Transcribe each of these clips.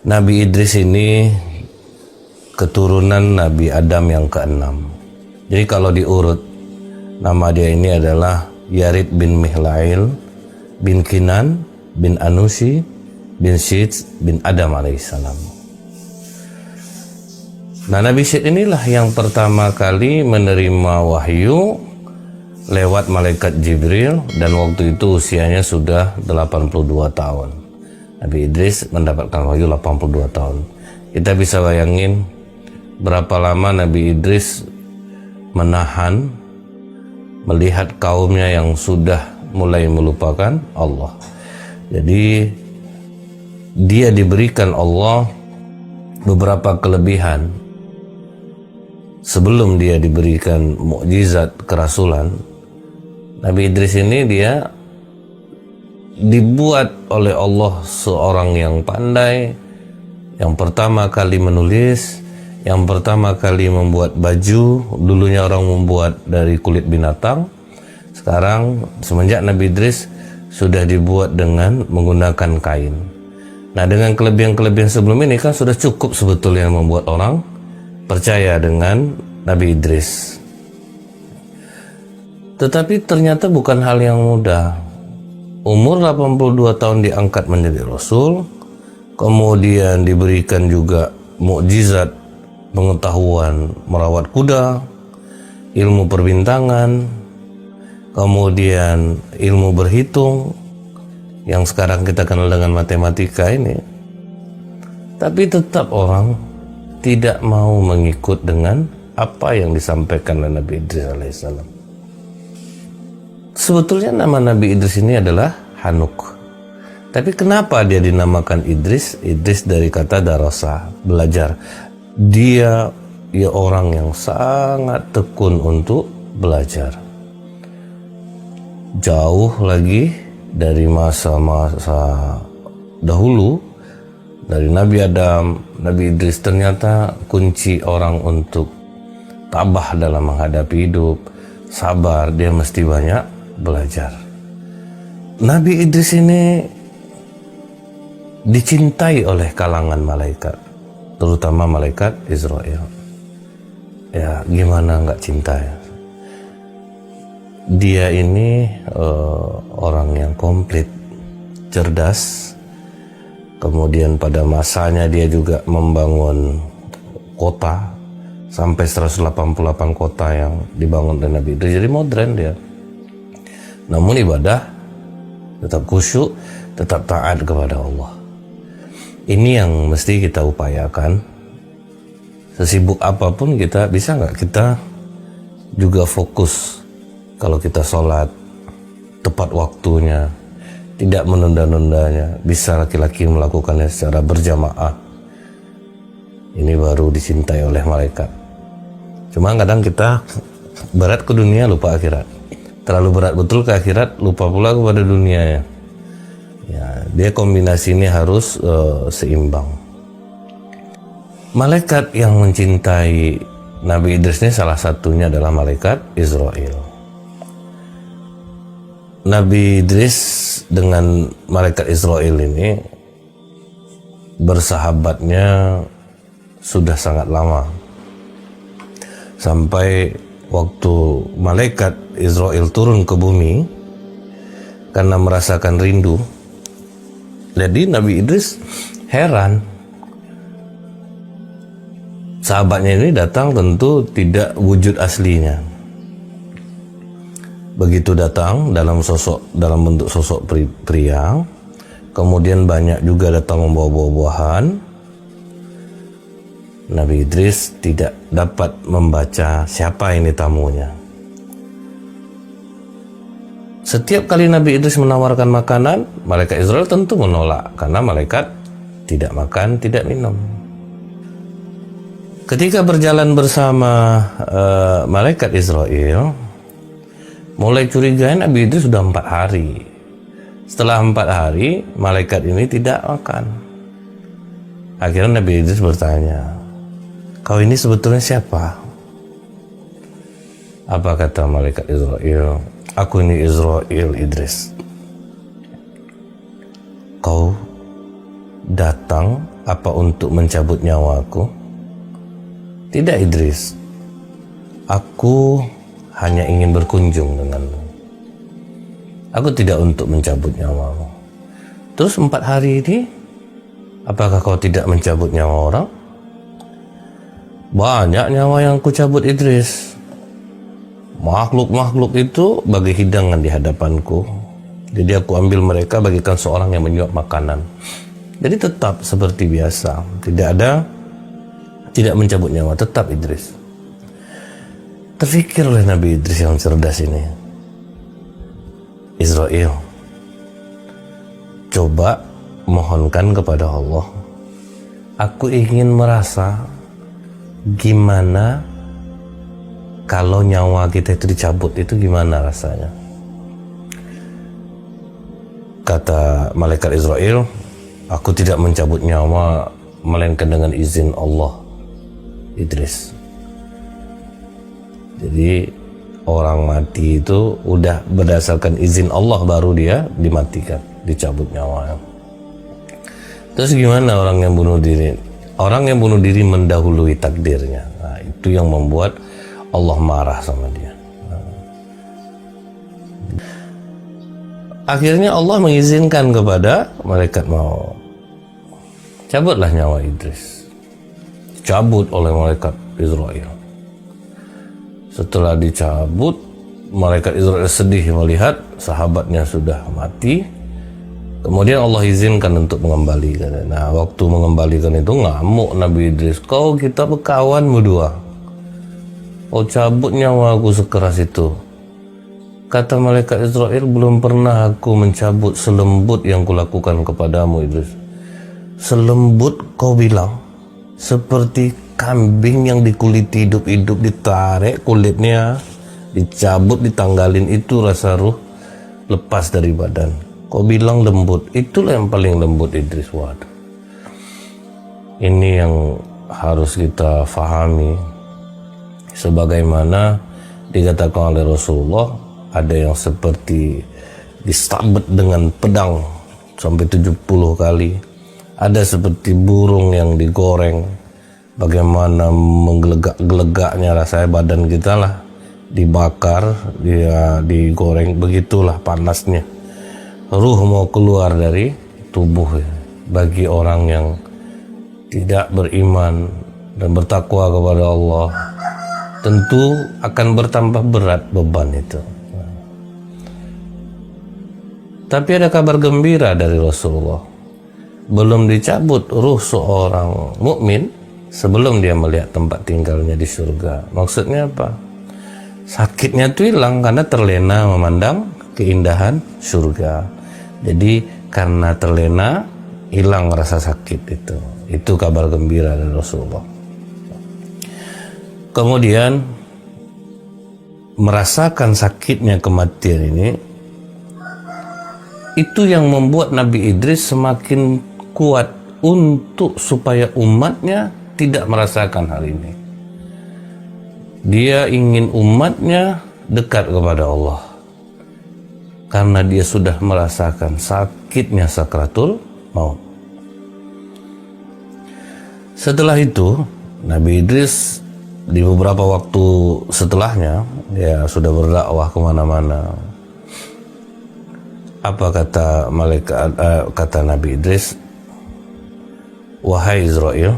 Nabi Idris ini keturunan Nabi Adam yang keenam. Jadi kalau diurut, nama dia ini adalah Yarid bin Mihlail bin Kinan bin Anusi bin Syed bin Adam alaihissalam. Nah, Nabi Syed inilah yang pertama kali menerima wahyu lewat malaikat Jibril, dan waktu itu usianya sudah 82 tahun. Nabi Idris mendapatkan wahyu 82 tahun. Kita bisa bayangin berapa lama Nabi Idris menahan melihat kaumnya yang sudah mulai melupakan Allah. Jadi dia diberikan Allah beberapa kelebihan sebelum dia diberikan mukjizat kerasulan. Nabi Idris ini dia dibuat oleh Allah seorang yang pandai, yang pertama kali menulis, yang pertama kali membuat baju. Dulunya orang membuat dari kulit binatang, sekarang semenjak Nabi Idris sudah dibuat dengan menggunakan kain. Nah, dengan kelebihan-kelebihan sebelum ini kan sudah cukup sebetulnya membuat orang percaya dengan Nabi Idris. Tetapi ternyata bukan hal yang mudah. Umur 82 tahun diangkat menjadi Rasul, kemudian diberikan juga mukjizat pengetahuan merawat kuda, ilmu perbintangan, kemudian ilmu berhitung yang sekarang kita kenal dengan matematika ini. Tapi tetap orang tidak mau mengikut dengan apa yang disampaikan oleh Nabi Idris alaihissalam. Sebetulnya nama Nabi Idris ini adalah Hanuk. Tapi kenapa dia dinamakan Idris? Idris dari kata darasa, belajar. Dia orang yang sangat tekun untuk belajar. Jauh lagi dari masa-masa dahulu, dari Nabi Adam, Nabi Idris ternyata kunci orang untuk tabah dalam menghadapi hidup, sabar, dia mesti banyak belajar. Nabi Idris ini dicintai oleh kalangan malaikat, terutama malaikat Israel. Ya, gimana nggak cinta ya? Dia ini orang yang komplit, cerdas. Kemudian pada masanya dia juga membangun kota, sampai 188 kota yang dibangun oleh Nabi Idris. Jadi modern dia. Namun ibadah tetap khusyuk, tetap taat kepada Allah. Ini yang mesti kita upayakan. Sesibuk apapun kita, bisa nggak kita juga fokus kalau kita sholat tepat waktunya, tidak menunda-nundanya, bisa laki-laki melakukannya secara berjamaah. Ini baru dicintai oleh malaikat. Cuma kadang kita berat ke dunia, lupa akhirat. Terlalu berat betul ke akhirat, lupa pula kepada dunia ya. Ya, dia kombinasi ini harus seimbang. Malaikat yang mencintai Nabi Idris ini salah satunya adalah malaikat Israel. Nabi Idris dengan malaikat Israel ini bersahabatnya sudah sangat lama. Sampai waktu malaikat Israel turun ke bumi karena merasakan rindu. Jadi Nabi Idris heran. Sahabatnya ini datang tentu tidak wujud aslinya. Begitu datang dalam bentuk sosok pria, kemudian banyak juga datang membawa buah-buahan. Nabi Idris tidak dapat membaca siapa ini tamunya. Setiap kali Nabi Idris menawarkan makanan, malaikat Israel tentu menolak karena malaikat tidak makan, tidak minum. Ketika berjalan bersama malaikat Israel, mulai curiga Nabi Idris sudah 4 hari. Setelah 4 hari, malaikat ini tidak makan. Akhirnya Nabi Idris bertanya, "Kau ini sebetulnya siapa?" Apa kata malaikat Israel? "Aku ini Israel Idris. Kau datang apa untuk mencabut nyawaku? Tidak Idris, aku hanya ingin berkunjung denganmu. Aku tidak untuk mencabut nyawamu. Terus 4 hari ini, apakah kau tidak mencabut nyawa orang? Banyak nyawa yang kucabut Idris. Makhluk-makhluk itu bagi hidangan di hadapanku. Jadi aku ambil mereka bagikan seorang yang menyuap makanan. Jadi tetap seperti biasa. Tidak mencabut nyawa, tetap Idris. Terfikir oleh Nabi Idris yang cerdas ini, Israel, coba mohonkan kepada Allah. Aku ingin merasa gimana kalau nyawa kita itu dicabut, itu gimana rasanya. Kata malaikat Israel, aku tidak mencabut nyawa melainkan dengan izin Allah, Idris. Jadi orang mati itu udah berdasarkan izin Allah baru dia dimatikan, dicabut nyawa. Terus gimana orang yang bunuh diri? Orang yang bunuh diri mendahului takdirnya. Nah, itu yang membuat Allah marah sama dia. Akhirnya Allah mengizinkan kepada malaikat maut, cabutlah nyawa Idris. Cabut oleh malaikat Israel. Setelah dicabut, malaikat Israel sedih melihat sahabatnya sudah mati. Kemudian Allah izinkan untuk mengembalikan. Nah, waktu mengembalikan itu ngamuk Nabi Idris. Kau kita berkawan berdua, kau cabut nyawa aku sekeras itu. Kata malaikat Israel, belum pernah aku mencabut selembut yang kulakukan kepadamu Idris. Selembut kau bilang, seperti kambing yang dikuliti hidup-hidup, ditarik kulitnya, dicabut, ditanggalin, itu rasa ruh lepas dari badan. Kau bilang lembut, itulah yang paling lembut Idris. Waduh, ini yang harus kita fahami. Sebagaimana dikatakan oleh Rasulullah, ada yang seperti disabet dengan pedang sampai 70 kali. Ada seperti burung yang digoreng. Bagaimana menggelegak-gelegaknya rasanya badan kita lah, dibakar, dia digoreng, begitulah panasnya. Ruh mau keluar dari tubuh. Bagi orang yang tidak beriman dan bertakwa kepada Allah, tentu akan bertambah berat beban itu. Tapi ada kabar gembira dari Rasulullah. Belum dicabut ruh seorang mukmin sebelum dia melihat tempat tinggalnya di surga. Maksudnya apa? Sakitnya itu hilang karena terlena memandang keindahan surga. Jadi karena terlena hilang rasa sakit itu. Itu kabar gembira dari Rasulullah. Kemudian merasakan sakitnya kematian ini, itu yang membuat Nabi Idris semakin kuat untuk supaya umatnya tidak merasakan hal ini. Dia ingin umatnya dekat kepada Allah karena dia sudah merasakan sakitnya sakratul maut. Setelah itu Nabi Idris di beberapa waktu setelahnya dia sudah berdakwah kemana-mana. Apa kata malaikat, kata Nabi Idris, wahai Israel,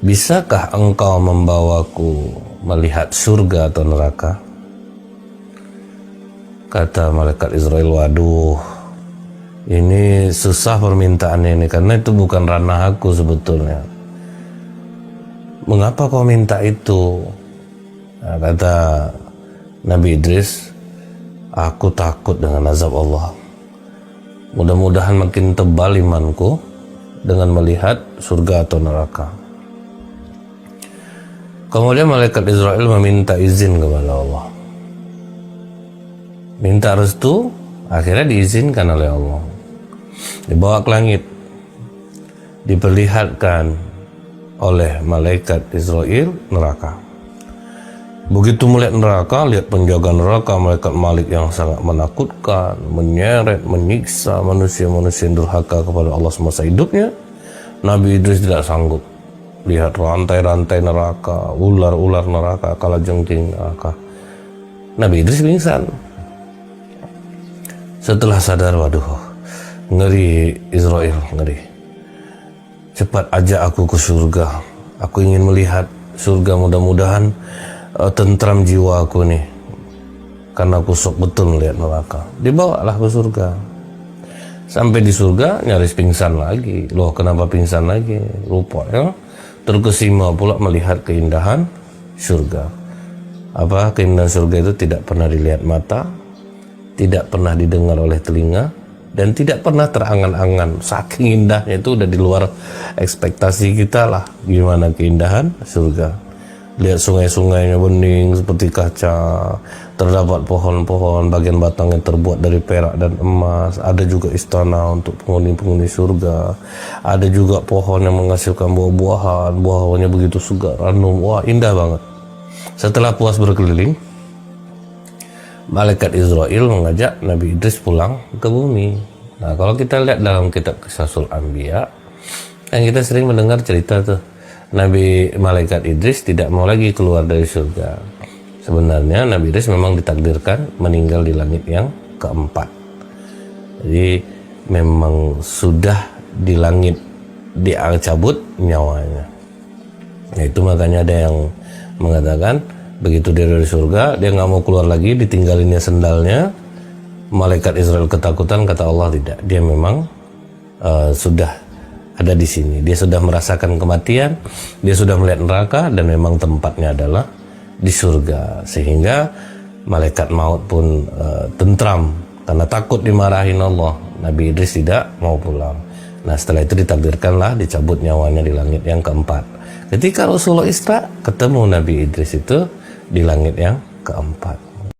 bisakah engkau membawaku melihat surga atau neraka? Kata malaikat Israel, waduh, ini susah permintaannya ini, karena itu bukan ranah aku sebetulnya. Mengapa kau minta itu? Nah, kata Nabi Idris, aku takut dengan azab Allah. Mudah-mudahan makin tebal imanku dengan melihat surga atau neraka. Kemudian malaikat Israel meminta izin kepada Allah, minta restu, akhirnya diizinkan oleh Allah. Dibawa ke langit, diperlihatkan oleh malaikat Israel neraka. Begitu melihat neraka, lihat penjaga neraka, malaikat Malik yang sangat menakutkan, menyeret, menyiksa manusia-manusia yang durhaka kepada Allah semasa hidupnya. Nabi Idris tidak sanggup lihat rantai-rantai neraka, ular-ular neraka, kalajengking neraka. Nabi Idris pingsan. Setelah sadar, waduh, ngeri Israel, ngeri. Cepat ajak aku ke surga. Aku ingin melihat surga, mudah-mudahan tentram jiwa aku nih. Karena aku sok betul melihat neraka. Dibawalah ke surga. Sampai di surga nyaris pingsan lagi. Loh, kenapa pingsan lagi? Lupa ya. Terkesima pula melihat keindahan surga. Apa keindahan surga itu tidak pernah dilihat mata, tidak pernah didengar oleh telinga, dan tidak pernah terangan-angan. Saking indahnya itu udah di luar ekspektasi kita lah. Gimana keindahan surga. Lihat sungai-sungainya bening seperti kaca. Terdapat pohon-pohon, bagian batangnya terbuat dari perak dan emas. Ada juga istana untuk penghuni-penghuni surga. Ada juga pohon yang menghasilkan buah-buahan. Buah-buahnya begitu segar, ranum. Wah, indah banget. Setelah puas berkeliling, malaikat Israel mengajak Nabi Idris pulang ke bumi. Nah, kalau kita lihat dalam kitab Qisasul Anbiya, kan kita sering mendengar cerita tuh, malaikat Idris tidak mau lagi keluar dari surga. Sebenarnya Nabi Idris memang ditakdirkan meninggal di langit yang keempat. Jadi memang sudah di langit dicabut nyawanya. Nah, itu makanya ada yang mengatakan begitu dia dari surga, dia nggak mau keluar lagi, ditinggalinnya sendalnya. Malaikat Israel ketakutan, kata Allah tidak. Dia memang sudah ada di sini. Dia sudah merasakan kematian, dia sudah melihat neraka, dan memang tempatnya adalah di surga. Sehingga malaikat maut pun tentram karena takut dimarahin Allah. Nabi Idris tidak mau pulang. Nah, setelah itu ditakdirkanlah dicabut nyawanya di langit yang keempat. Ketika Rasulullah Isra, ketemu Nabi Idris itu di langit yang keempat.